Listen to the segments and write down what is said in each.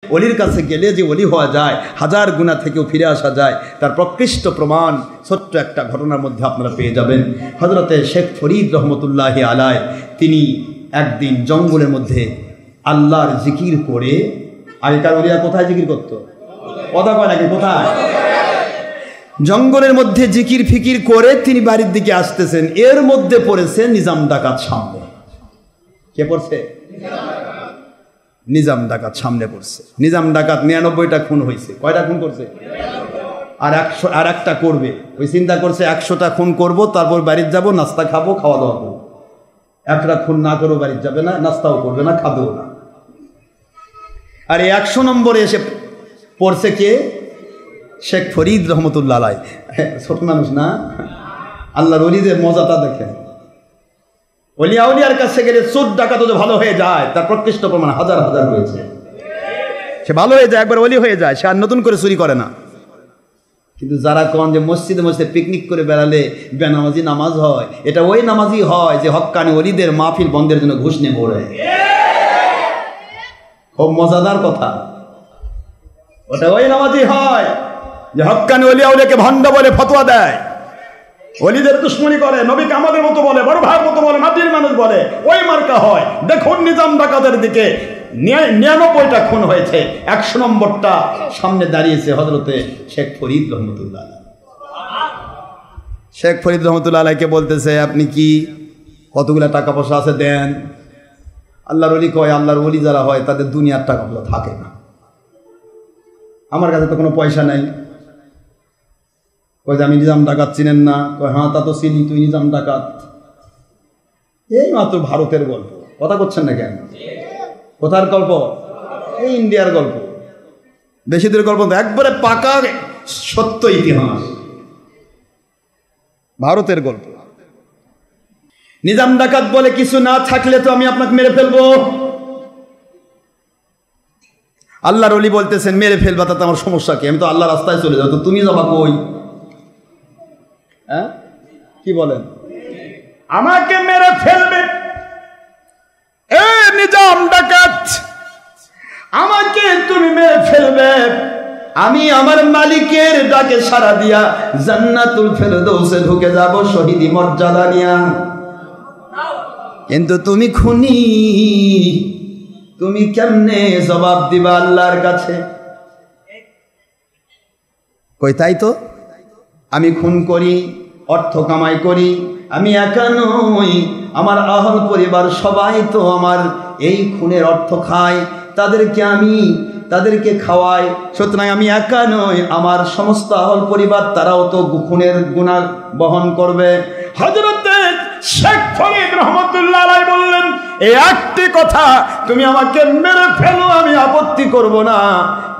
ওলির কাছে গেলে যে ওলি হওয়া যায়, হাজার গুনাহ থেকেও ফিরে আসা যায়, তার প্রকৃষ্ট প্রমাণ ছোট্ট একটা ঘটনার মধ্যে আপনারা পেয়ে যাবেন। হযরতে শেখ ফরিদ রহমতুল্লাহি আলাইহি তিনি একদিন জঙ্গলের মধ্যে আল্লাহর জিকির করে, আগেকার ওলিরা কোথায় জিকির করতো? কথা কয় নাকি? কোথায়? জঙ্গলের মধ্যে জিকির ফিকির করে তিনি বাড়ির দিকে আসতেছেন, এর মধ্যে পড়েছে নিজাম ডাকাত সামনে। কে পড়ছে? নিজাম ডাকাত সামনে পড়ছে। নিজাম ডাকাত 99টা খুন হয়েছে। কয়টা খুন করছে? আর একটা করবে। ওই চিন্তা করছে 100টা খুন করব, তারপর বাড়িতে যাব, নাস্তা খাবো, খাওয়া দাওয়া করবো। একটা খুন না করেও বাড়িতে যাবে না, নাস্তাও করবে না, খাবেও না। আর এই 100 নম্বরে এসে পড়ছে কে? শেখ ফরিদ রহমতুল্লাহ আলাইহি। ছোট মানুষ না, আল্লাহর ওলিদের মজাটা দেখেন। ওলিয়া উলিয়ার কাছে গেলে চোর ডাকাতও যে ভালো হয়ে যায় তার প্রকৃষ্ট প্রমাণ হাজার হাজার রয়েছে। সে ভালো হয়ে যায়, একবার ওলি হয়ে যায়, সে আর নতুন করে চুরি করে না। কিন্তু যারা কন যে মসজিদে মসজিদে পিকনিক করে বেড়ালে বেনামাজি নামাজ হয়, এটা ওই নামাজি হয় যে হক্কানি ওলিদের মাহফিল বন্ধের জন্য ঘুষ নিয়ে পড়ে। খুব মজাদার কথা। ওটা ওই নামাজি হয় যে হক্কানি ওলিয়া উলিয়াকে ভণ্ড বলে ফতোয়া দেয়, ওলিদের দুশ্মনী করে, নবীকে আমাদের মতো বলে, বড় ভাইয়ের মতো বলে, মাটির মানুষ বলে, ওই মার্কা হয়। দেখুন নিজাম ডাকাতের দিকে 99টা খুন হয়েছে, 100 নম্বরটা সামনে দাঁড়িয়েছে হযরতে শেখ ফরিদ রহমতুল্লাহ আলাইহি। শেখ ফরিদ রহমতুল্লাহ আলাইহিকে বলতেছে, আপনি কি কতগুলা টাকা পয়সা আছে দেন? আল্লাহর ওলি কয়, আল্লাহর ওলি যারা হয় তাদের দুনিয়ার টাকাগুলো থাকে না। আমার কাছে তো কোনো পয়সা নাই। কয় যে আমি নিজাম ডাকাত চিনেন না? কয় হ্যাঁ তা তো চিনি, তুই নিজাম ডাকাত। এই মাত্র ভারতের গল্প, কথা করছেন না কেন? কোথার গল্প? এই ইন্ডিয়ার গল্প, বেশি দূরের গল্প না, একবারে পাকা সত্য ইতিহাস, ভারতের গল্প। নিজাম ডাকাত বলে, কিছু না থাকলে তো আমি আপনাকে মেরে ফেলবো। আল্লাহর ওলি বলতেছেন, মেরে ফেলবা তাতে আমার সমস্যা কি? আমি তো আল্লাহ রাস্তায় চলে যাবো, তো তুমি যাবা কই? হ্যাঁ, কি বলেন? আমাকে মেরে ফেলবে? এ নিজাম ডাকাত, আমাকে তুমি মেরে ফেলবে? আমি আমার মালিকের ডাকে সাড়া দিয়া জান্নাতুল ফেরদৌসে ঢুকে যাব শহীদি মর্যাদা নিয়া। কিন্তু তুমি খুনি, তুমি কেমনে জবাব দিবা আল্লাহর কাছে? কই তাই তো, আমি খুন করি, অর্থ কামাই করি, আমি একা নই, আমার আহল পরিবার সবাই তো আমার এই খুনের অর্থ খায়, তাদেরকে খাওয়াই, সুতরাং আমি একা নই, আমার সমস্ত আহল পরিবার তারাও তো খুনের গুনাহ বহন করবে। হযরতে শেখ ফরিদ রহমতুল্লাহ আলাইহি বললেন, এই একটি কথা, তুমি আমাকে মেরে ফেলো, আমি আপত্তি করব না।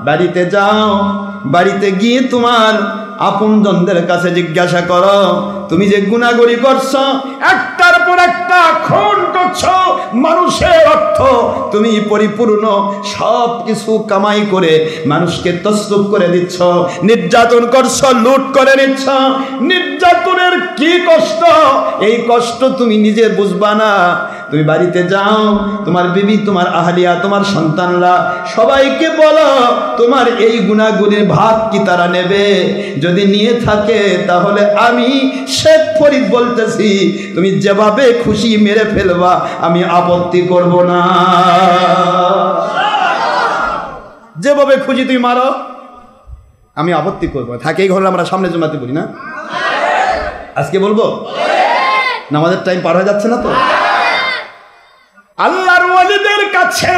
বাড়িতে যাও, বাড়িতে গিয়ে তোমার আপনজনদের কাছে জিজ্ঞাসা করো, তুমি যে গুনাহগুলি করছো, একটার পর একটা খুন করছো, মানুষের অর্থ তুমি পরিপূর্ণ সব কিছু কামাই করে মানুষকে তসরুফ করে দিচ্ছ, নির্যাতন করছো, লুট করে নিচ্ছ। নির্যাতনের কি কষ্ট, এই কষ্ট তুমি নিজে বুঝবা না। তুমি বাড়িতে যাও, তোমার বিবি, তোমার আহলিয়া, তোমার সন্তানরা সবাইকে বলো, তোমার এই গুনাহগুলির ভাগ কি তারা নেবে? যদি নিয়ে থাকে তাহলে আমি শেখ ফরিদ বলতেছি, তুমি যেভাবে খুশি মেরে ফেলবা, আমি আপত্তি করব না। যেভাবে খুশি তুমি মারো, আমি আপত্তি করবো। থাকে এই ঘরে আমরা সামনে জমাতে বলি না, আজকে বলবো না, আমাদের টাইম পার হয়ে যাচ্ছে না তো। আল্লাহর ওয়ালিদের কাছে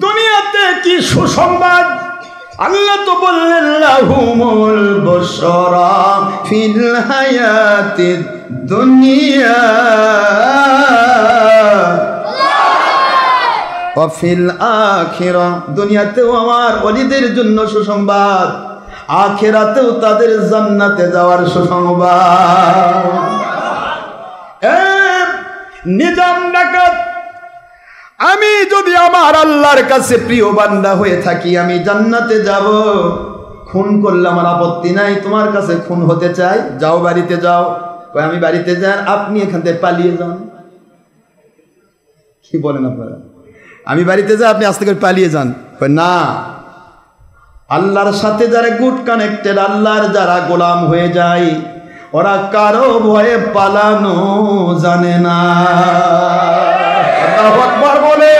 দুনিয়াতে কি সুসংবাদ! আল্লাহ তো বললেন, লাহুমুল বুশরা ফিল হায়াতিদ দুনিয়া ওয়া ফিল আখিরাহ, দুনিয়াতেও আমার ওলিদের জন্য সুসংবাদ, আখিরাতেও তাদের জান্নাতে যাওয়ার সুসংবাদ। নিজাম ডাকাত, আমি যদি আমার আল্লাহর কাছে প্রিয় বান্দা হয়ে থাকি, আমি জান্নাতে যাব। খুন করলে আমার আপত্তি নাই, তোমার কাছে খুন হতে চাই, যাও বাড়িতে যাও। আমি বাড়িতে যান, আপনি এখান থেকে পালিয়ে যান। কি বলেন আপনারা? আমি বাড়িতে যাই, আপনি আস্তে করে পালিয়ে যান। না, আল্লাহর সাথে যারা গুড কানেক্টেড, আল্লাহর যারা গোলাম হয়ে যায়, ওরা কারো ভয়ে পালানো জানে না। আল্লাহু আকবার বলে।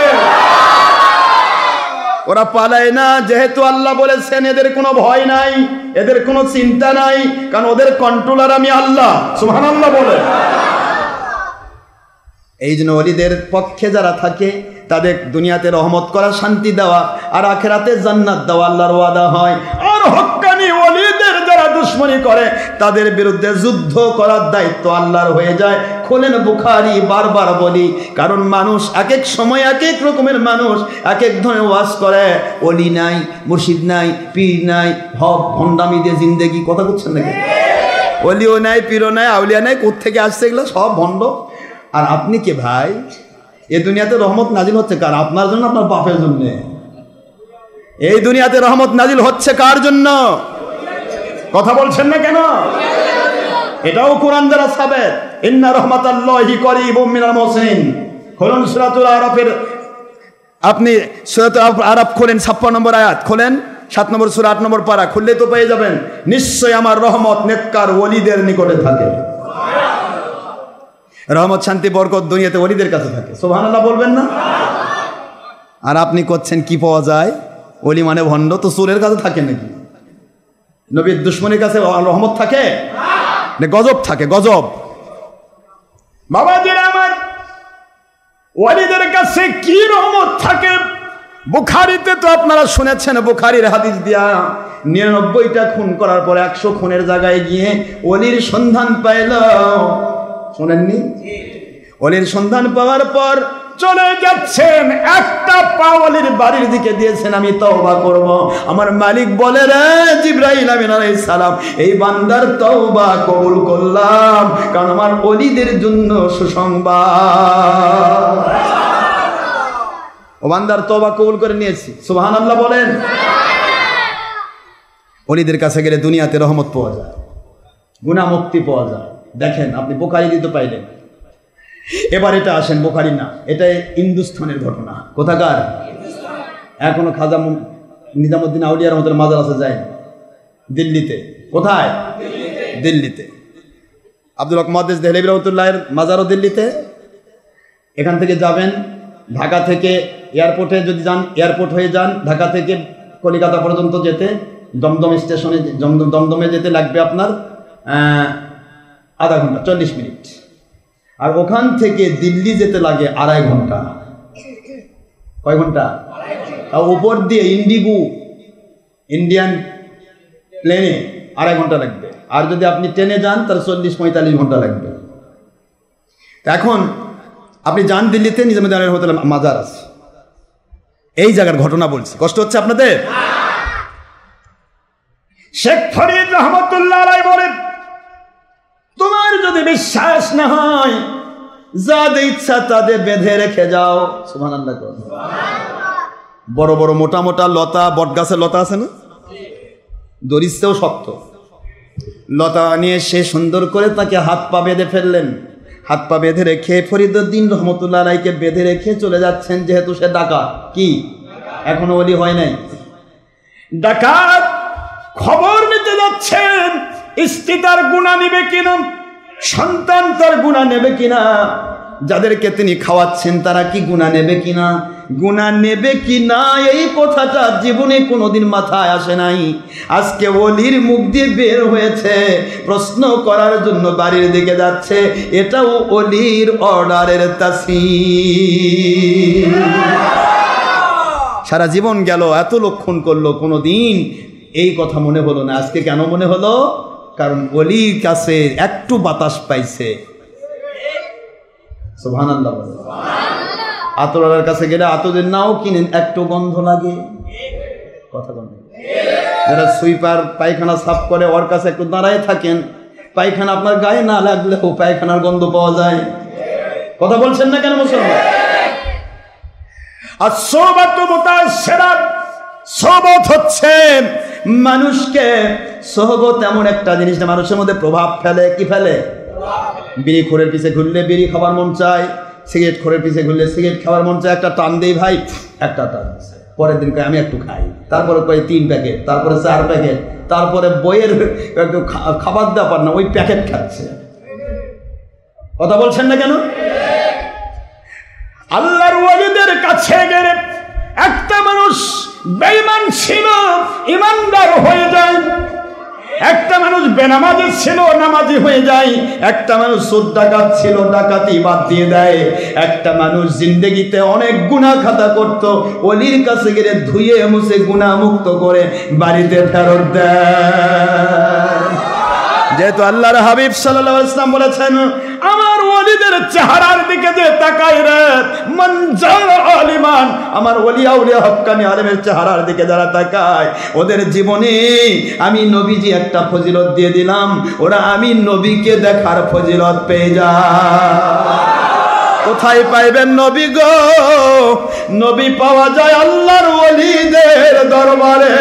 ওরা পালায় না, যেহেতু আল্লাহ বলেছেন এদের কোনো ভয় নাই, এদের কোনো চিন্তা নাই, কারণ ওদের কন্ট্রোলার আমি আল্লাহ। সুবহানাল্লাহ বলে। এই জন্য ওলিদের পক্ষে যারা থাকে তাদের দুনিয়াতে রহমত করা, শান্তি দেওয়া, আর আখিরাতে জান্নাত দেওয়া আল্লাহর ওয়াদা হয়। আর হক্কানি ওলিদের যারা দুশমনি করে তাদের বিরুদ্ধে যুদ্ধ করার দায়িত্ব আল্লাহর হয়ে যায়। খোলেন বুখারী, বারবার বলি, কারণ মানুষ এক এক সময় এক এক রকমের মানুষ এক এক ধরনের ওয়াজ করে। ওলি নাই, মুর্শিদ নাই, পীর নাই, হক ভণ্ডামি দিয়ে জিন্দেগি। কথা বলছেন নাকি? ওলিও নাই, পীরও নাই, আউলিয়া নাই, কোত্থেকে আসছে এগুলো? সব ভণ্ড। আর আপনি কে ভাই? এ দুনিয়াতে রহমত নাজিল হচ্ছে কার? আপনার জন্য, আপনার বাপের জন্য। এই দুনিয়াতে রহমত নাজিল হচ্ছে কার জন্য? কথা বলছেন না কেন? এটাও কোরআন দ্বারা সাবেত। ইন্না রাহমাতাল্লাহি করিবুম মিনাল মুহসিনিন। খুলুন সূরাতুল আরাফের, আপনি সূরাতুল আরাফ খোলেন, 56 নম্বর আয়াত খোলেন, 7 নম্বর সূরা 8 নম্বর পারা খুললে তো পেয়ে যাবেন। নিশ্চয় আমার রহমত নেককার ওলিদের নিকটে থাকে। রহমত, শান্তি, বরকত দুনিয়াতে ওলিদের কাছে থাকে। সুবহানাল্লাহ বলবেন না? আর আপনি করছেন কি পাওয়া যায়? ওলি মানে ভণ্ড। তো চোরের কাছে থাকে নাকি? নবীর দুশমনের কাছে রহমত থাকে না, গজব থাকে, গজব। বাবাজিরা আমার, ওলিদের কাছে কি রহমত থাকে? বুখারীতে তো আপনারা শুনেছেন, বুখারীর হাদিস দিয়া 99টা খুন করার পর 100 খুনের জায়গায় গিয়ে ওলির সন্ধান পাইল। শোনেননি? ওলির সন্ধান পাওয়ার পর চলে যাচ্ছেন, একটা পা ওলির বাড়ির দিকে দিয়েছেন, আমি তওবা করব। আমার মালিক বলে, রে জিবরাইল আমিন আলাইহিস সালাম, এই বান্দার তওবা কবুল করলাম, কারণ আমার ওলিদের জন্য সুসংবাদ। ও বান্দার তওবা কবুল করে নিয়েছি। সুবহানাল্লাহ বলেন। ওলিদের কাছে গেলে দুনিয়াতে রহমত পাওয়া যায়, গুনাহ মুক্তি পাওয়া যায়। দেখেন, আপনি বুখারী দিতে পাইলেন। এবার এটা আসেন, বুখারী না, এটা হিন্দুস্তানের ঘটনা। কোথাকার? এখনো খাজা নিজামুদ্দিন আউলিয়া রহমতুল্লাহ মাজার আছে, যায় দিল্লিতে। কোথায়? দিল্লিতে। আব্দুল হক মুহাদ্দিস দেহলভী রহমতুল্লাহের মাজারও দিল্লিতে। এখান থেকে যাবেন, ঢাকা থেকে এয়ারপোর্টে যদি যান, এয়ারপোর্ট হয়ে যান, ঢাকা থেকে কলিকাতা পর্যন্ত যেতে দমদম স্টেশনে, দমদমে যেতে লাগবে আপনার আধা ঘন্টা, 40 মিনিট। আর ওখান থেকে দিল্লি যেতে লাগে 2.5 ঘন্টা। কয় ঘন্টা? আর উপর দিয়ে ইন্ডিগো, ইন্ডিয়ান প্লেনে 2.5 ঘন্টা লাগবে। আর যদি আপনি ট্রেনে যান তাহলে 40-45 ঘন্টা লাগবে। এখন আপনি যান দিল্লিতে, নিজামুদ্দিন রহমতুল্লাহ মাজার আছে। এই জায়গার ঘটনা বলছি, কষ্ট হচ্ছে আপনাদের? শেখ ফরিদ রহমতুল্লাহ আলাইহি বলেন, তোমার যদি বিশ্বাস না হয়, যাদের ইচ্ছা তাদের বেঁধে রেখে যাও। সুবহানাল্লাহ। বড় বড় মোটা মোটা লতা, বটগাছের লতা আছে না, দড়ির চেয়েও শক্ত লতা নিয়ে সে সুন্দর করে তাকে হাত পা বেঁধে ফেললেন। হাত পা বেঁধে রেখে ফরিদউদ্দিন রহমতুল্লাহ আলাইহিকে বেঁধে রেখে চলে যাচ্ছেন, যেহেতু সে ডাকাত। কি এখনো ওলি হয় নাই? ডাকাত। খবর নিতে যাচ্ছেন, স্ত্রী তার গুনাহ নেবে কিনা, সন্তান তার গুনাহ নেবে কিনা, যাদেরকে তিনি খাওয়াচ্ছেন তারা কি গুনাহ নেবে কিনা, গুনাহ নেবে কিনা এই কথাটা জীবনে কোনোদিন মাথায় আসে নাই। আজকে ওলির মুখ দিয়ে বের হয়েছে, প্রশ্ন করার জন্য বাড়ির দিকে যাচ্ছে, এটাও ওলির অর্ডারের তাসির। সারা জীবন গেল, এত লক্ষণ করলো, কোনোদিন এই কথা মনে হলো না। আজকে কেন মনে হলো? কারণ ওলির কাছে একটু বাতাস পাইছে। সুবহানাল্লাহ। আতরের কাছে গেলে আতরের নাও কিনেন, একটু গন্ধ লাগে। কথা বলেন। যারা সুইপার পায়খানা সাফ করে, ওর কাছে একটু দাঁড়ায় থাকেন, পায়খানা আপনার গায়ে না লাগলেও পায়খানার গন্ধ পাওয়া যায়। কথা বলছেন না কেন মুসলমান? আর সোহবত মুতাসসিরাত, সোহবত হচ্ছে মানুষকে, সোহবত এমন একটা জিনিস না মানুষের মধ্যে প্রভাব ফেলে। কি ফেলে? বিড়ি খোরের পিছে ঘুরলে বিড়ি খাবার মন চায়, সিগারেট খোরের পিছে ঘুরলে সিগারেট খাবার মন চায়। একটা টান দেই ভাই, একটা টান। পরের দিন কয় আমি একটু খাই, তারপরে কয় 3 প্যাকেট, তারপরে 4 প্যাকেট, তারপরে বইয়ের একটু খাবার দাবার না ওই প্যাকেট খাচ্ছে। কথা বলছেন না কেন? আল্লাহর ওয়ালিদের কাছে গেলে একটা মানুষ বেঈমান ছিল ইমানদার হয়ে যায়, একটা মানুষ বেনামাজি ছিল নামাজি হয়ে যায়, একটা মানুষ সুদ ডাকাত ছিল ডাকাতি বাদ দিয়ে দেয়, একটা মানুষ জিন্দেগিতে অনেক গুনাহ খাতা করত, ওলির কাছে গিয়ে ধুয়ে মুছে গুনাহ মুক্ত করে বাড়িতে ফেরত দেয়। যেহেতু আল্লাহর হাবিব সাল্লাল্লাহু আলাইহি ওয়াসাল্লাম বলেছেন, আমার ওলিদের চেহারার দিকে যে তাকায় রে মনজার আলিমান, আমার ওলি আউলিয়া হক্কানি আলেমের চেহারার দিকে যারা তাকায় ওদের জীবনে আমি নবীজি একটা ফজিলত দিয়ে দিলাম, ওরা আমি নবীকে দেখার ফজিলত পেয়ে যায়। কোথায় পাইবেন নবী গো? নবী পাওয়া যায় আল্লাহর ওলিদের দরবারে,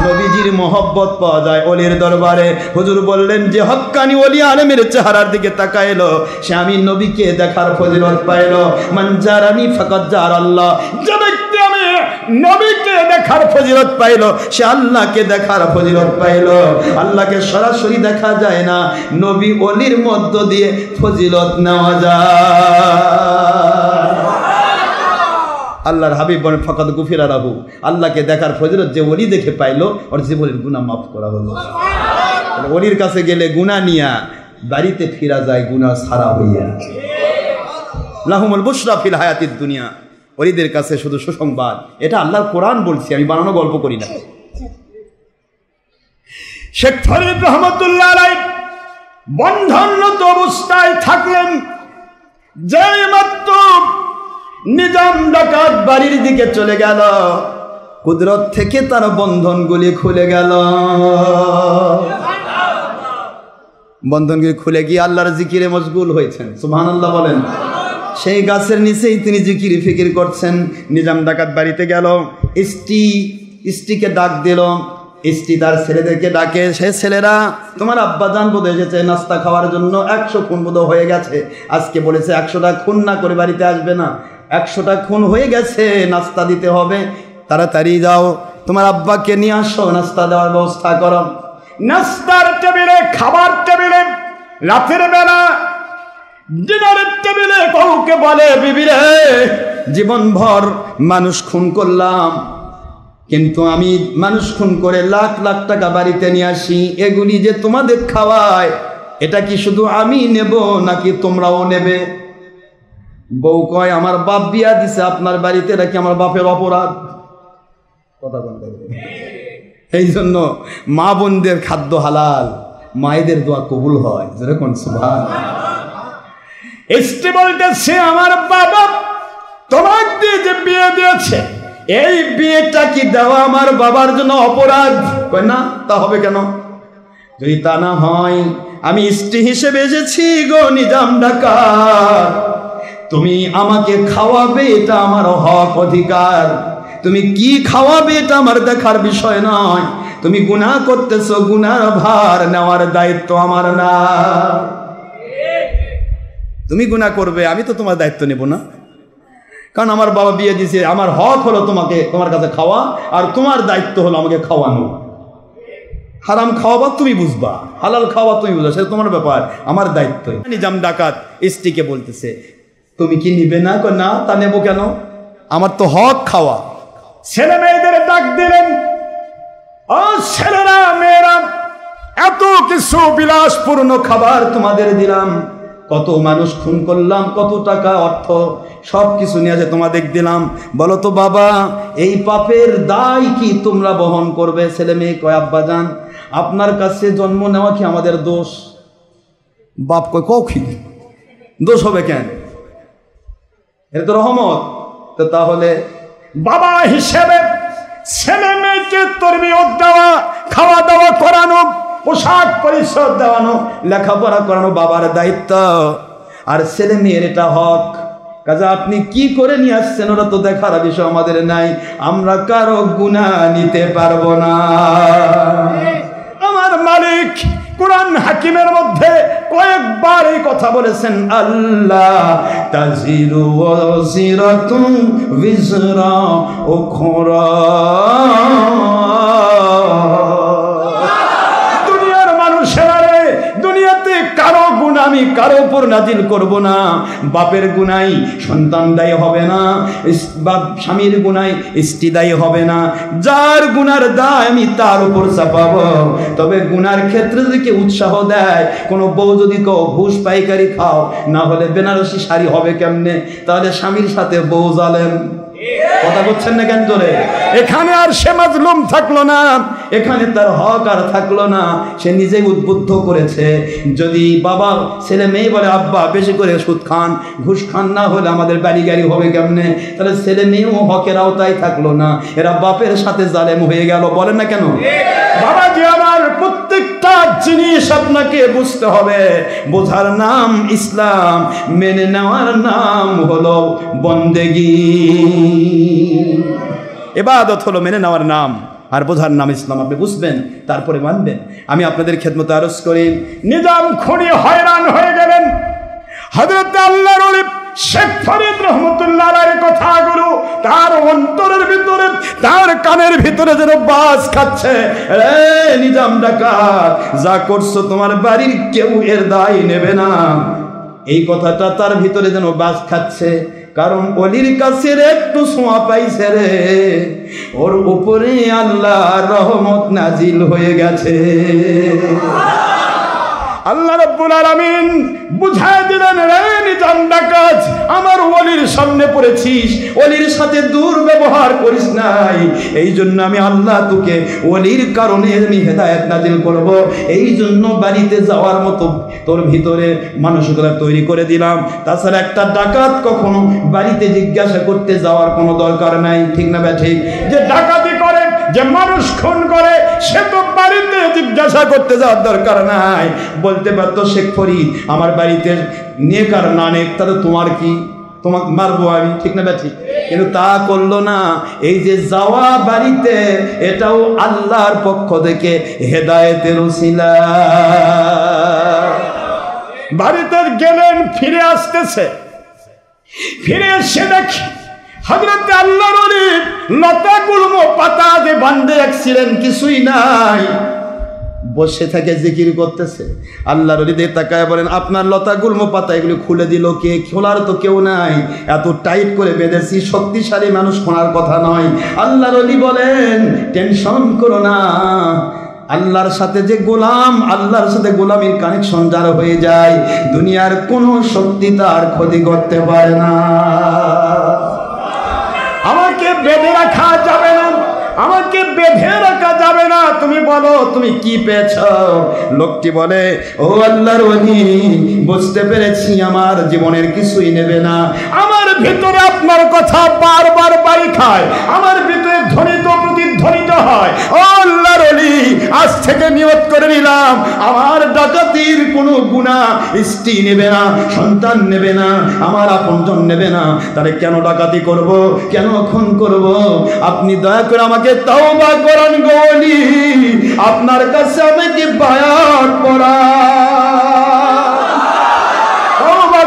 নবীজির মহব্বত পাওয়া যায় ওলির দরবারে। হুজুর বললেন যে হক্কানি ওলি আলেমের চেহারার দিকে তাকাইলো সে আমি নবীকে দেখার ফজিলত পাইলো। মান জারানি ফাকাদ জার আল্লাহ, যে ব্যক্তি আমি নবীকে দেখার ফজিলত পাইলো সে আল্লাহকে দেখার ফজিলত পাইলো। আল্লাহকে সরাসরি দেখা যায় না, নবী ওলির মধ্য দিয়ে ফজিলত নেওয়া যায়। আল্লাহর হাবিব বলেন ফাকাদ গুফিরা লাহু, আল্লাহকে দেখার ফজিলত যে ওলি দেখে পাইলো ওর জীবনের গুনাহ মাফ করা হলো। ওলির কাছে গেলে গুনাহ নিয়া বাড়িতে ফিরা যায় গুনাহ ছাড়া হইয়া। লাহুমুল বুশরা ফিল হায়াতিদ দুনিয়া, ওলিদের কাছে শুধু সুসংবাদ। এটা আল্লাহর কোরআন বলছি, আমি বানানো গল্প করি না। শেখ ফরিদ রহমতুল্লাহ আলাইহি বন্ধনরত অবস্থায় থাকলেন, যেই মাত্র নিজাম ডাকাত বাড়ির দিকে চলে গেল, কুদরত থেকে তার বন্ধনগুলি খুলে গেল। বন্ধনগুলি খুলে গিয়ে আল্লাহর জিকিরে মশগুল হয়েছেন, সুবহানাল্লাহ বলেন। সেই গাছের নিচেই তিনি জিকির ফিকির করছেন। নিজাম ডাকাত বাড়িতে গেল, স্ত্রীকে ডাক দিল, স্ত্রী তার ছেলেদেরকে ডাকে, সে ছেলেরা তোমার আব্বাজান বোধ এসেছে নাস্তা খাওয়ার জন্য, 100 খুন বোধ হয়ে গেছে, আজকে বলেছে 100টা খুন না করে বাড়িতে আসবে না, 100টা খুন হয়ে গেছে, নাস্তা দিতে হবে, তাড়াতাড়ি যাও তোমার আব্বাকে নিয়ে আসো, নাস্তা দেওয়ার ব্যবস্থা করো। নাস্তার টেবিলে, খাবার টেবিলে, রাতের বেলা ডিনারের টেবিলে কাউকে বলে বিবি রে জীবনভর মানুষ খুন করলাম, কিন্তু আমি মানুষ খুন করে লাখ লাখ টাকা বাড়িতে নিয়ে আসি, এগুলি যে তোমাদের খাওয়ায় এটা কি শুধু আমি নেব নাকি তোমরাও নেবে? বউ কয় আমার বাপ বিয়া দিছে আপনার বাড়িতে, এটা কি আমার বাপের অপরাধ? কথা বলতে এই জন্য মা বোনদের খাদ্য হালাল, মায়েদের দোয়া কবুল হয়, যেরকম সুবহানাল্লাহ। স্ত্রী বলতেছে আমার বাবা তোমাকে যে বিয়ে দিয়েছে এই বিয়েটা কি দেওয়া আমার বাবার জন্য অপরাধ? কয় না, তা হবে কেন? যদি তা না হয় আমি স্ত্রী হিসেবে এসেছি গো নিজাম ডাকাত, তুমি আমাকে খাওয়াবে এটা আমার হক অধিকার, তুমি কি খাওয়াবে এটা আমার দেখার বিষয় নয়, তুমি গুনাহ করতেছো, গুনার ভার নেওয়ার দায়িত্ব আমার না। তুমি গুনাহ করবে, আমি তো তোমার দায়িত্ব নেব না, কারণ আমার বাবা বিয়ে দিয়েছে, আমার হক হলো তোমাকে তোমার কাছে খাওয়া, আর তোমার দায়িত্ব হলো আমাকে খাওয়ানো। হারাম খাওয়াবা তুমি বুঝবা, হালাল খাওয়া তুমি বুঝবা, সেটা তোমার ব্যাপার, আমার দায়িত্ব। নিজাম ডাকাত স্ত্রীকে বলতেছে তুমি কি নিবে না? না, তা নেবো কেন, আমার তো হক খাওয়া। ছেলে মেয়েদের ডাক দিলেন, ও ছেলেরা মেয়েরা, এত কিছু বিলাসপূর্ণ খাবার তোমাদের দিলাম, কত মানুষ খুন করলাম, কত টাকা অর্থ সব কিছু নিয়ে আসে তোমাদের দিলাম, বলো তো বাবা এই পাপের দায় কি তোমরা বহন করবে? ছেলে মেয়ে কয় আব্বাজান আপনার কাছে জন্ম নেওয়া কি আমাদের দোষ? বাপ কয় কও কি দোষ হবে কেন, এটা তো রহমত। তো তাহলে বাবা হিসেবে ছেলে মেয়েকে তরবিয়ত দেওয়া, খাওয়া দাওয়া করানো, পোশাক পরিচ্ছদ দেওয়ানো, লেখাপড়া করানো বাবার দায়িত্ব, আর ছেলে মেয়ের এটা হক। কাজে আপনি কি করে নিয়ে আসছেন ওরা তো দেখার বিষয় আমাদের নাই, আমরা কারো গুনাহ নিতে পারবো না। আমার মালিক কুরআন হাকিমের মধ্যে কয়েকবার এই কথা বলেছেন, আল্লাহ তাজিরু ওয়াজিরাতুন বিজরা উখরা। দুনিয়ার মানুষেরা রে, দুনিয়াতে কারো গুনাহ আমি কারো উপর নাজিল করব না। বাপের গুনাই সন্তান দায়ী হবে না, বাপ স্বামীর গুনাই স্ত্রী দায়ী হবে না। যার গুনার দায় আমি তার উপর চাপাবো। তবে গুনার ক্ষেত্রে যদি কেউ উৎসাহ দেয়, কোনো বউ যদি কেউ ঘুষ পাইকারি খাও, না হলে বেনারসি শাড়ি হবে কেমনে, তাহলে স্বামীর সাথে বউ জালেম। কথা বলছেন না কেন জোরে? এখানে আর সে মাজলুম থাকলো না, এখানে তার হক আর থাকলো না, সে নিজেই উদ্বুদ্ধ করেছে। যদি বাবা ছেলে মেয়ে বলে আব্বা বেশি করে সুদ খান ঘুষ খান, না হলে আমাদের বাড়ি গাড়ি হবে কেমনে, তাহলে ছেলে মেয়েও হকের আওতায় থাকলো না, এরা বাপের সাথে জালেম হয়ে গেল। বলেন না কেন? বাবাজি আমার, প্রত্যেকটা জিনিস আপনাকে বুঝতে হবে। বোঝার নাম ইসলাম, মেনে নেওয়ার নাম হলো বন্দেগী। ইবাদত হলো মেনে নেওয়ার নাম, আর বোঝার নাম ইসলাম। আপনি বুঝবেন, তারপরে মানবেন। আমি আপনাদের খেদমতে আরজ করি, নিজাম খুনি হয়রান হয়ে গেলেন। হযরত আল্লাহর ওলি শেখ ফরিদ রহমতুল্লাহ আলাইহির কথাগুলো তার অন্তরের ভিতরে, তার কানের ভিতরে যেন বাস খাচ্ছে। রে নিজাম ডাকাত, যা করছো তোমার বাড়ির কেউ এর দায় নেবে না। এই কথাটা তার ভিতরে যেন বাস খাচ্ছে, কারণ অলির কাছে একটু ছোঁয়া পাইছে রে, ওর উপরে আল্লাহর রহমত নাজিল হয়ে গেছে। আল্লাহ রাব্বুল আলামিন বুঝায় দিলেন, রে নিজাম ডাকাত, আমার ওলির সামনে পড়েছিস, ওলির সাথে দুর্ব্যবহার করিস নাই, এই জন্য আমি আল্লাহ তোকে ওলির কারণে আমি হেদায়েত নাজিল করব। এই জন্য বাড়িতে যাওয়ার মতো তোর ভিতরে মানসিকতা তৈরি করে দিলাম। তাছাড়া একটা ডাকাত কখনো বাড়িতে জিজ্ঞাসা করতে যাওয়ার কোনো দরকার নাই, ঠিক না বে ঠিক? যে ডাকাতি করে, যে মানুষ খুন করে, সে তো বাড়িতে জিজ্ঞাসা করতে যাওয়ার দরকার নাই। বলতে পারতো শেখ ফরিদ আমার বাড়িতে নেক আর না নেক তাহলে তোমার কি, তোমাকে মারবো আমি, ঠিক না ঠিক? কিন্তু তা করলো না। এই যে যাওয়া বাড়িতে, এটাও আল্লাহর পক্ষ থেকে হেদায়েতের উসিলা। বাড়িতে গেলেন, ফিরে আসতেছে, ফিরে এসে দেখি হযরত আল্লাহর ওলি লতা গুল্ম পাতা যে বান্ধে রাখছিলেন কিছুই নাই, বসে থেকে জিকির করতেছে। আল্লাহর ওলি দিয়ে তাকায় বলেন, আপনার লতা গুল্ম পাতা এগুলি খুলে দিল কে? খোলার তো কেউ নাই, এত টাইট করে বেঁধেছি, শক্তিশালী মানুষ খোলার কথা নয়। আল্লাহর ওলি বলেন, টেনশন করো না, আল্লাহর সাথে যে গোলাম, আল্লাহর সাথে গোলামের কানেকশন যার হয়ে যায়, দুনিয়ার কোনো শক্তি তার ক্ষতি করতে পারে না। আমাকে বেঁধে রাখা যাবে না, আমাকে বেঁধে রাখা যাবে না। তুমি বলো তুমি কি পেয়েছ? লোকটি বলে, ও আল্লাহর ওলি, বুঝতে পেরেছি আমার জীবনের কিছুই নেবে না। আমার ভিতরে আপনার কথা বারবার বাড়ি খায়, আমার ভিতরে ধ্বনিত প্রতিধ্বনিত হয়। ও আল্লাহর ওলি, আজ থেকে নিয়ত করে নিলাম, আমার ডাকাতির কোনো গুনাহ স্ত্রী নেবে না, সন্তান নেবে না, আমার আপনজন নেবে না। তাহলে কেন ডাকাতি করব, কেন খুন করব? আপনি দয়া করে আমাকে তওবা করান গো ওলি, আপনার কাছে আমাকে বায়াত করা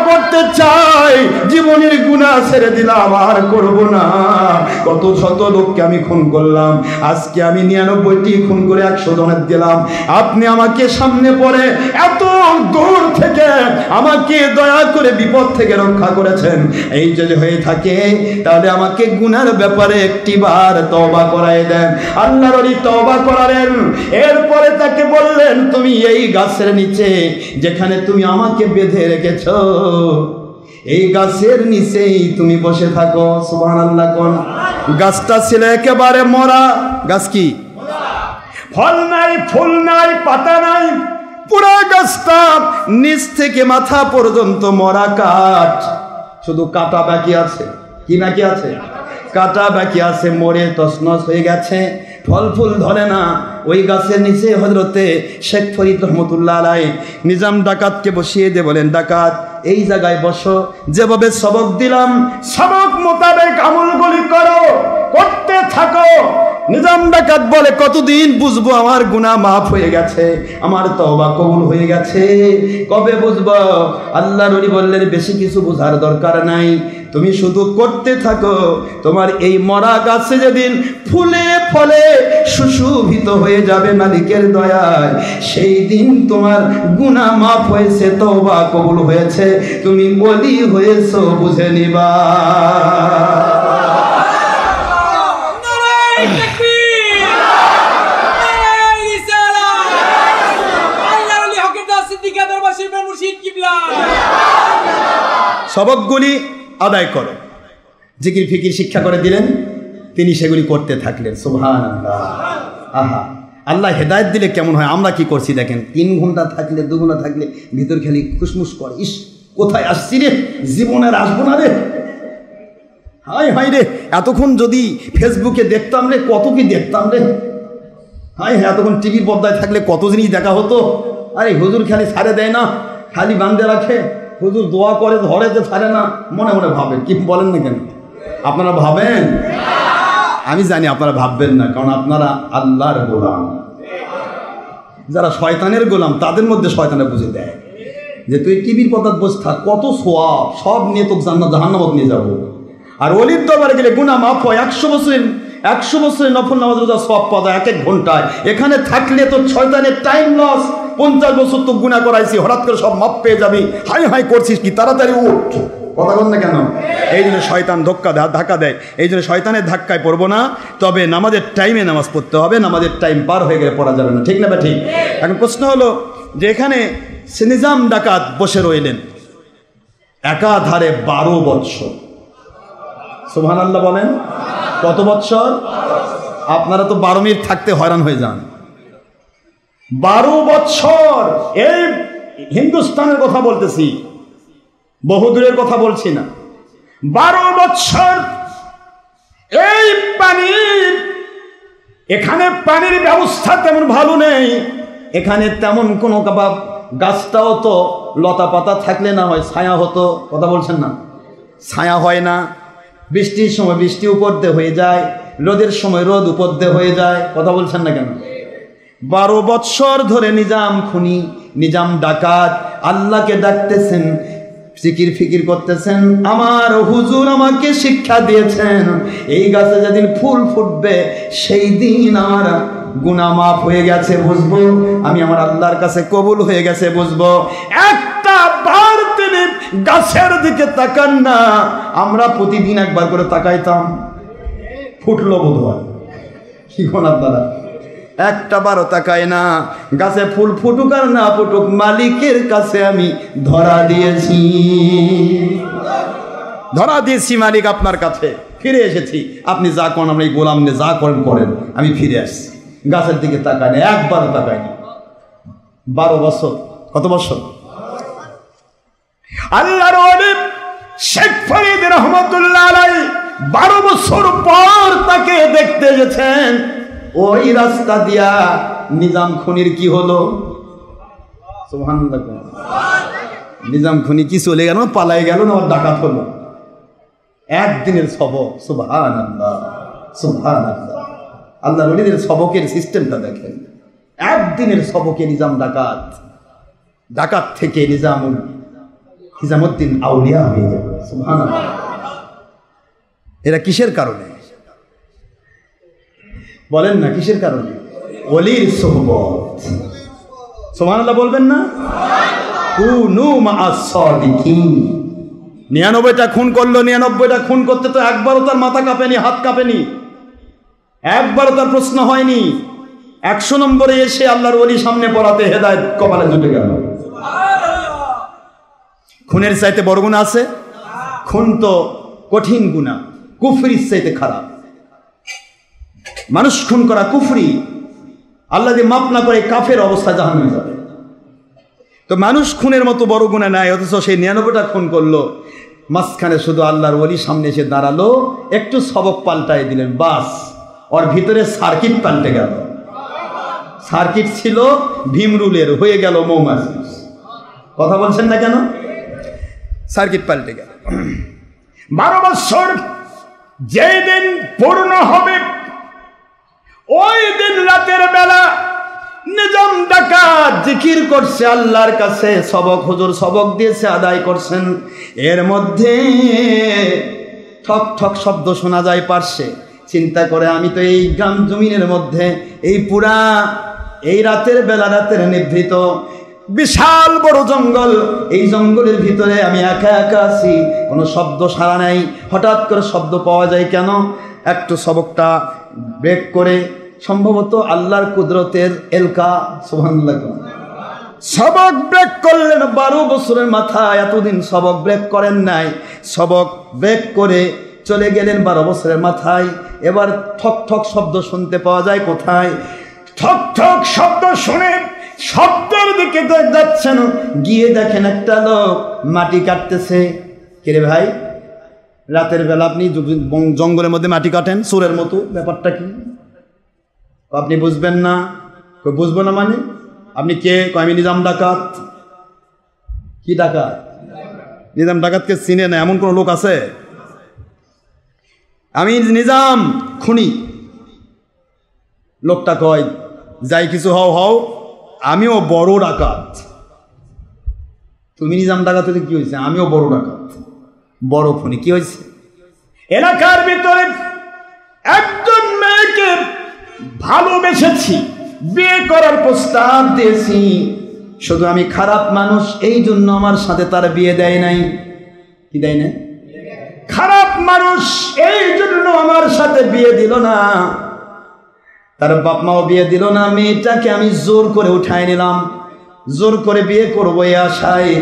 করতে চাই, জীবনের গুনাহ ছেড়ে দিলাম, আর করব না। কত শত লোককে আমি খুন করলাম, আজকে আমি 99টি খুন করে 100 জনের দিলাম। আপনি আমাকে সামনে পড়ে এত দূর থেকে আমাকে দয়া করে বিপদ থেকে রক্ষা করেছেন। এই যদি হয়ে থাকে, তাহলে আমাকে গুনার ব্যাপারে একটিবার তওবা করায় দেন। আল্লাহর ওলি তওবা করালেন। এরপরে তাকে বললেন, তুমি এই গাছের নিচে যেখানে তুমি আমাকে বেঁধে রেখেছো, এই গাছের নিচেই তুমি বসে থাকো। সুবহানাল্লাহ কোন? গাছটা ছিল একেবারে মরা গাছ। কি? ফল নাই, ফুল নাই, পাতা নাই, পুরো গাছটা নিচ থেকে মাথা পর্যন্ত মরা কাঠ, শুধু কাটা বাকি আছে। কি বাকি আছে? কাটা বাকি আছে, মরে তছনছ হয়ে গেছে, ফল ফুল ধরে না। ওই গাছের নিচে হযরতে শেখ ফরিদ রহমতুল্লাহ আলাইহি নিজাম ডাকাতকে বসিয়ে দিয়ে বলেন, ডাকাত এই জায়গায় বসো, যেভাবে সবক দিলাম সবক মোতাবেক আমলগুলি করো, করতে থাকো। নিজাম ডাকাত বলে, কতদিন বুঝবো আমার গুনাহ মাফ হয়ে গেছে, আমার তওবা কবুল হয়ে গেছে, কবে বুঝবো? আল্লাহর ওলি বললেন, বেশি কিছু বোঝার দরকার নাই, তুমি শুধু করতে থাকো। তোমার এই মরা গাছে যেদিন ফুলে ফলে সুশোভিত হয়ে যাবে মালিকের দয়ায়, সেই দিন তোমার গুনাহ মাফ হয়েছে, তওবা কবুল হয়েছে, তুমি ওলি হয়েছো বুঝে নিবা। সবকগুলি আদায় করো। জিকির ফিকির শিক্ষা করে দিলেন, তিনি সেগুলি করতে থাকলেন। সুবহানাল্লাহ। আহা, আল্লাহ হেদায়েত দিলে কেমন হয়। আমরা কি করছি দেখেন, 3 ঘন্টা থাকলে 2 ঘন্টা থাকলে ভিতর খালি খুশমুশ করে, ইস কোথায় আসছি রে, জীবনের আসবো না রে, হাই হাই রে, এতক্ষণ যদি ফেসবুকে দেখতাম রে, কত কি দেখতাম রে, হাই হ্যাঁ, এতক্ষণ টিভির পর্দায় থাকলে কত জিনিস দেখা হতো। আরে হুজুর খালি ছাড়ে দেয় না, খালি বান্ধে রাখে, হুজুর দোয়া করে ধরে যে ছাড়ে না, মনে মনে ভাবেন। কি বলেন না কেন? আপনারা ভাবেন? আমি জানি আপনারা ভাববেন না, কারণ আপনারা আল্লাহর গোলাম। যারা শয়তানের গোলাম, তাদের মধ্যে শয়তানে বুঝে দেয় যে তুই টিভির পর্দায় বসে থাক, কত সোয়াব, সব নিয়ে তোকে জাহান্নামত নিয়ে যাবো। আর ওলির দরবারে গেলে গুনাহ মাফ হয়। 100 বছরের নফল নামাজ রোজা সওয়াব পাওয়া যায় 1 ঘন্টায়। এখানে থাকলে তো শয়তানের টাইম লস। 50 বছর তো গুনাহ করাইছি, হঠাৎ করে সব মাফ পেয়ে যাবি, হাই হাই করছিস কি, তাড়াতাড়ি উঠ। কথা বল না কেন? এই জন্য শয়তান ধাক্কা দেয়। এই জন্য শয়তানের ধাক্কায় পড়বো না, তবে নামাজের টাইমে নামাজ পড়তে হবে। নামাজের টাইম পার হয়ে গেলে পড়া যাবে না, ঠিক না? ঠিক। এখন প্রশ্ন হলো যে এখানে নিজাম ডাকাত বসে রইলেন একাধারে 12 বৎসর। সুবহানাল্লাহ বলেন। কত বৎসর? আপনারা তো 12 মিনিট থাকতে হয়রান হয়ে যান। 12 বৎসর। এই হিন্দুস্তানের কথা বলতেছি, বহুদূরের কথা বলছি না। 12 বৎসর এই পানির, এখানে পানির ব্যবস্থা তেমন ভালো নেই, এখানে তেমন কোনো গাছটাও তো লতা পাতা থাকলে না হয় ছায়া হতো। কথা বলছেন না? ছায়া হয় না। বৃষ্টির সময় বৃষ্টি উপর দিয়ে হয়ে যায়, রোদের সময় রোদ উপর দিয়ে হয়ে যায়। কথা বলছেন না কেন? 12 বৎসর ধরে নিজাম খুনি, নিজাম ডাকাত আল্লাহকে ডাকতেছেন, জিকির ফিকির করতেছেন। আমার হুজুর আমাকে শিক্ষা দিয়েছেন, এই গাছে যেদিন ফুল ফুটবে সেই দিন আমার গুনাহ মাফ হয়ে গেছে বুঝবো, আমি আমার আল্লাহর কাছে কবুল হয়ে গেছে বুঝবো। একটা বার তিনি গাছের দিকে তাকান না। আমরা প্রতিদিন একবার করে তাকাইতাম, ফুটলো বোধ হয়, কি গোনার দ্বারা একটা বারও তাকায় না। গাছে ফুল ফুটুক আর না ফুটুক, মালিকের কাছে আমি ধরা দিয়েছি, মালিক আপনার কাছে ফিরে এসেছি। আপনি যা করেন, আমরা এই গোলাম নিয়ে যা করেন, আমি ফিরে আসছি। গাছের দিকে তাকায় না, একবারও তাকায় না। 12 বছর। কত বছর? আল্লাহর ওলি শেখ ফরিদ রহমতুল্লাহ আলাইহি 12 বছর পর তাকে দেখতে গেছেন। ওই রাস্তা দিয়া নিজাম খুনির কি হলো? সুবহানাল্লাহ। নিজাম খুনি কি চলে গেল, পালাই গেল না, ডাকাত হলো? একদিনের সবক। সুবহানাল্লাহ, সুবহানাল্লাহ। আল্লাহর ওলিদের সবকের সিস্টেমটা দেখেন। একদিনের সবকে নিজাম ডাকাত থেকে নিজামুদ্দিন আউলিয়া হয়ে যাবে। সুবহানাল্লাহ। এরা কিসের কারণে বলেন না? কিসের কারণে? ওলির সোহবত। সুবহানাল্লাহ বলবেন না? কুনু মা'আস সাদিকিন। 99টা খুন করলো, 99টা খুন করতে তো একবারও তার মাথা কাঁপেনি, হাত কাঁপেনি, একবারও তার প্রশ্ন হয়নি। 100 নম্বরে এসে আল্লাহর ওলি সামনে পড়াতে হেদায়েত কপালে জুটে গেল। খুনের চাইতে বড় গুনাহ আছে? খুন তো কঠিন গুনাহ, কুফরির চাইতে খারাপ। মানুষ খুন করা কুফরি, আল্লাহ যদি মাফ না করে কাফের অবস্থা জাহান্নামে যাবে। তো মানুষ খুনের মতো বড় গুনাহ নাই, অথচ সেই 99টা খুন করলো। মাঝখানে শুধু আল্লাহর ওলি সামনে এসে দাঁড়ালো, একটু সবক পাল্টাই দিলেন, বাস ওর ভিতরে সার্কিট পাল্টে গেল। সার্কিট ছিল ভীমরুলের, হয়ে গেল মৌমাছি। কথা বলছেন না কেন? সার্কিট পাল্টে গেল। 12 বছর যেই দিন পূর্ণ হবে, ওই দিন রাতের বেলা নিজাম ডাকাত জিকির করছে আল্লাহর কাছে, সবক হুজুর সবক দিয়েছে, আদায় করছেন। এর মধ্যে ঠক ঠক শব্দ শোনা যায় পার্শ্বে। চিন্তা করে আমি তো এই গ্রাম জমিনের মধ্যে, এই পুরা এই রাতের বেলা, রাতের নিভৃত বিশাল বড় জঙ্গল, এই জঙ্গলের ভিতরে আমি একা একা আছি, কোনো শব্দ সাড়া নাই। হঠাৎ করে শব্দ পাওয়া যায় কেন? একটু সবকটা ব্রেক করে, সম্ভবত আল্লাহর কুদরতের এলকা, সুবহানাল্লাহ। সবক ব্রেক করলেন 12 বছরের মাথায়, এতদিন সবক ব্রেক করেন নাই। সবক ব্রেক করে চলে গেলেন 12 বছরের মাথায়। এবার ঠক ঠক শব্দ শুনতে পাওয়া যায় কোথায়? ঠক ঠক শব্দ শুনে শব্দের দিকে যাচ্ছেন, গিয়ে দেখেন একটা লোক মাটি কাটতেছে। কিরে ভাই, রাতের বেলা আপনি জঙ্গলের মধ্যে মাটি কাটেন চোরের মতো, ব্যাপারটা কি? আপনি বুঝবেন না। বুঝবো না মানে? আপনি কে? আমি নিজাম ডাকাত। কি ডাকাত? নিজাম ডাকাতকে চিনে না এমন কোন লোক আছে? আমি নিজাম খুনি। লোকটা কয়, যাই কিছু হও হও, আমিও বড় ডাকাত। তুমি নিজাম ডাকাত হলে কি হয়েছে? আমিও বড় ডাকাত, বড় খুনি। কি হয়েছে? এলাকার ভিতরে একজন মেয়েকে ভালোবেসেছি, বিয়ে করার প্রস্তাব দিয়েছি, শুধু আমি খারাপ মানুষ এই জন্য আমার সাথে তার বিয়ে দেয় নাই। কি দেয় না? খারাপ মানুষ এই জন্য আমার সাথে বিয়ে দিল না, তার বাপ মাও বিয়ে দিল না। মেয়েটাকে আমি জোর করে উঠাই নিলাম, জোর করে বিয়ে করবো এই আশায়,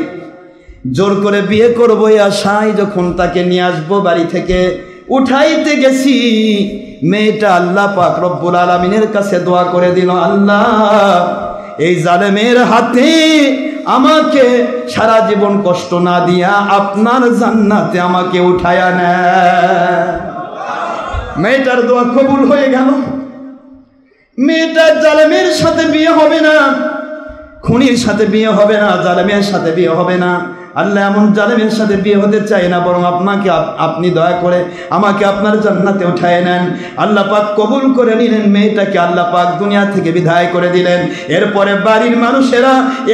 জোর করে বিয়ে করবো এই আশায় যখন তাকে নিয়ে আসবো বাড়ি থেকে, উঠাইতে গেছি, মেয়েটা আল্লাহ পাক রব্বুল আলামিনের কাছে দোয়া করে দিল, আল্লাহ এই জালেমের হাতে আমাকে সারা জীবন কষ্ট না দিয়া আপনার জান্নাতে আমাকে উঠায়া নেয়। মেয়েটার দোয়া কবুল হয়ে গেল। মেয়েটার জালেমের সাথে বিয়ে হবে না, খুনির সাথে বিয়ে হবে না, জালেমের সাথে বিয়ে হবে না। আল্লাহ এমন জালেমের সাথে বিয়ে হতে চাই না, বরং আপনাকে আপনি দয়া করে আমাকে আপনার জান্নাতে উঠায় নেন। আল্লাহ পাক কবুল করে নিলেন মেয়েটাকে, আল্লাহ পাক দুনিয়া থেকে বিদায় করে দিলেন। এরপরে বাড়ির মানুষেরা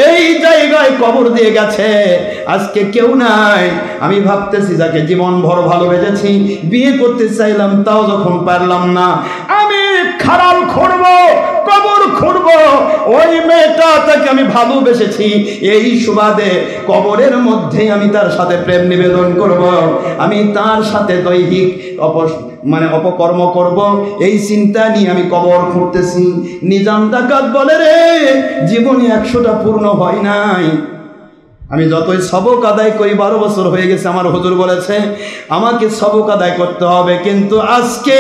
এই জায়গায় কবর দিয়ে গেছে, আজকে কেউ নাই। আমি ভাবতেছি যাকে জীবন ভর ভালোবেসেছি, বিয়ে করতে চাইলাম, তাও যখন পারলাম না, আমি খারাল খুঁড়ব, কবর খুঁড়ব। ওই মেয়েটা তাকে আমি ভালোবেসেছি, এই সুবাদে কবরের মধ্যে আমি তার সাথে প্রেম নিবেদন করব, আমি তার সাথে দৈহিক অপকর্ম করব, এই চিন্তা নিয়ে আমি কবর খুঁড়তেছি। নিজাম ডাকাত বলে, রে জীবনে 100টা পূর্ণ হয় নাই। আমি যতই সবক আদায় করি, 12 বছর হয়ে গেছে, আমার হুজুর বলেছে আমাকে সবক আদায় করতে হবে, কিন্তু আজকে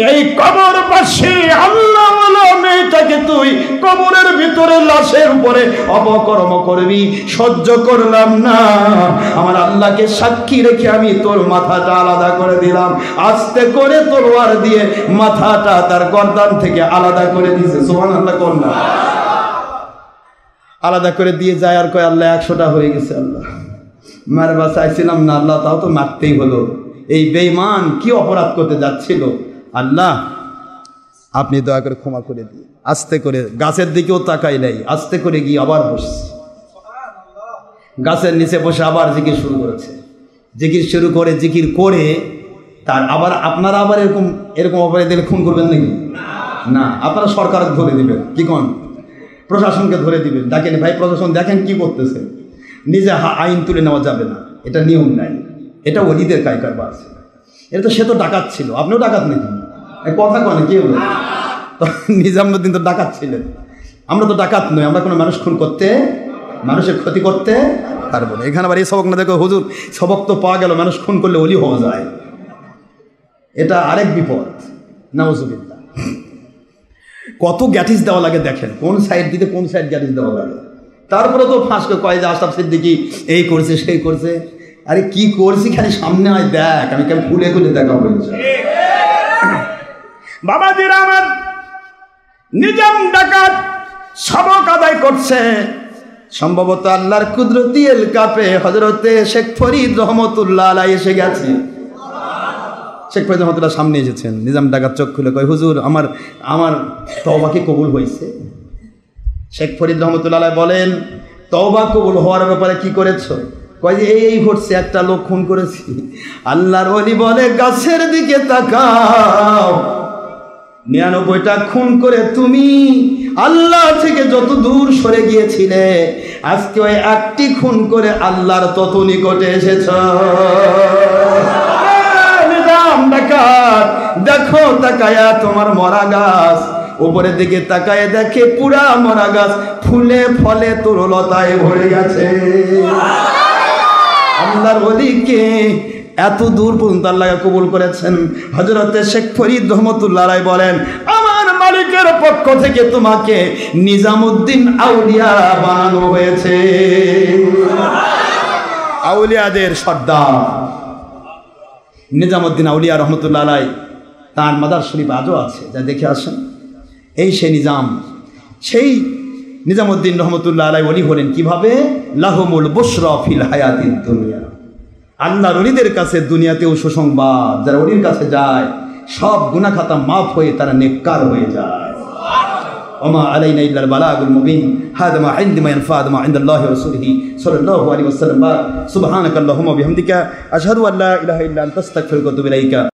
এই কবর পাশে আল্লাহ মেয়েটাকে তুই কবরের ভিতরে লাশের উপরে অপকর্ম করবি, সহ্য করলাম না। আমার আল্লাহকে সাক্ষী রেখে আমি তোর মাথাটা আলাদা করে দিলাম। আস্তে করে তলোয়ার দিয়ে মাথাটা তার গর্দান থেকে আলাদা করে দিয়েছে। সুবহানাল্লাহ কোন না? আলাদা করে দিয়ে যায় আর কয়, আল্লাহ 100টা হয়ে গেছে, আল্লাহ মারবা চাইছিলাম না, আল্লাহ তাও তো মারতেই হলো। এই বেঈমান কি অপরাধ করতে যাচ্ছিল, আল্লাহ আপনি দয়া করে ক্ষমা করে দিয়ে। আস্তে করে গাছের দিকেও তাকাই নাই, আস্তে করে গিয়ে আবার বসছে, গাছের নিচে বসে আবার জিকির শুরু করেছে। জিকির শুরু করে জিকির করে তার আবার, আপনারা আবার এরকম অপরাধ দিলে খুন করবেন নাকি? না, আপনারা সরকারকে ধরে দিবেন। কি কোন? প্রশাসনকে ধরে দিবেন, ডাকেন ভাই প্রশাসন দেখেন কি করতেছে। নিজে আইন তুলে নেওয়া যাবে না, এটা নিয়ম নাই, এটা ওলিদের কারবার আছে। এটা তো সে তো ডাকাত ছিল, আপনিও ডাকাত নাকি? কথা কয় না, কে বলে? নিজামুদ্দিন তো ডাকাত ছিলেন, আমরা তো ডাকাত নই, আমরা কোনো মানুষ খুন করতে, মানুষের ক্ষতি করতে পারবো না। এখানে আবার এই সবক না দেখো, হুজুর সবক তো পাওয়া গেল, মানুষ খুন করলে ওলি হওয়া যায়, এটা আরেক বিপদ। নাউজুবিল্লাহ। কত গ্যাটিস দেওয়া লাগে দেখেন, কোন সাইড দিতে কোন সাইড গ্যাটিস দেওয়া লাগে। তারপরে তো ফাঁস করে কয় যে আশরাফ সিদ্দিকী এই করছে সেই করছে। আরে কি করছি খালি সামনে আয় দেখ, আমি কেন খুলে খুলে দেখা বলছি। বাবাজিরা আমার, নিজাম ডাকাত সবক আদায় করছে, সম্ভবত আল্লাহর কুদরতি এলাকাতে হযরতে শেখ ফরিদ রহমতুল্লাহ আলাইহি এসে গেছে। শেখ ফরিদ রহমতুল্লাহ সামনে এসেছেন। নিজাম ডাকাত চোখ খুলে কয়, হুজুর আমার আমার তওবা কি কবুল হয়েছে? শেখ ফরিদ রহমতুল্লাহ বলেন, তওবা কবুল হওয়ার ব্যাপারে কি করেছ? কয় যে এই ঘটছে, একটা লোক খুন করেছি। আল্লাহর ওলি বলে, গাছের দিকে তাকাও, 99টা খুন করে তুমি আল্লাহ থেকে যত দূর সরে গিয়েছিলে, আজকে ওই একটি খুন করে আল্লাহর তত নিকটে এসেছ। দেখো তাকায়া তোমার মরা গাছ, উপরের দিকে তাকায় দেখে পুরা মরা গাছ ফুলে ফলে তরুলতায় ভরে গেছে। আল্লাহর ওলিকে এত দূর পর্যন্ত আল্লাহ কবুল করেছেন। হযরতে শেখ ফরিদ রহমতুল্লাহ আলাইহি বলেন, আমার মালিকের পক্ষ থেকে তোমাকে নিজামুদ্দিন আউলিয়া বানানো হয়েছে। আউলিয়াদের সর্দার নিজামুদ্দিন আউলিয়া রহমতুল্লাহ আলাইহি, তার মাদার শরীফ আজও আছে, যা দেখে আসেন। এই সেই নিজাম, সেই নিজামুদ্দিন রহমতুল্লাহ আলাইহি ওলি হলেন কিভাবে? লাহুমুল বুশরা ফিল হায়াতিদ দুনিয়া। আল্লাহর ওলিদের কাছে দুনিয়াতেও সুসংবাদ, যারা ওলির কাছে যায় সব গুনাহ খাতা মাফ হয়ে তারা নেককার হয়ে যায়। ওমা আলাইনা ইল্লাল বালাগুল মুবিন। হাদা মা ইনদি মা ইয়ানফা মা ইনদাল্লাহি ওয়া রাসূলিহি সাল্লাল্লাহু আলাইহি ওয়াসাল্লাম। সুবহানাকাল্লাহুম্মা ওয়া বিহামদিকা আশহাদু আল্লা ইলাহা ইল্লা আনতা আস্তাগফিরুকা ওয়া আতুবু ইলাইকা।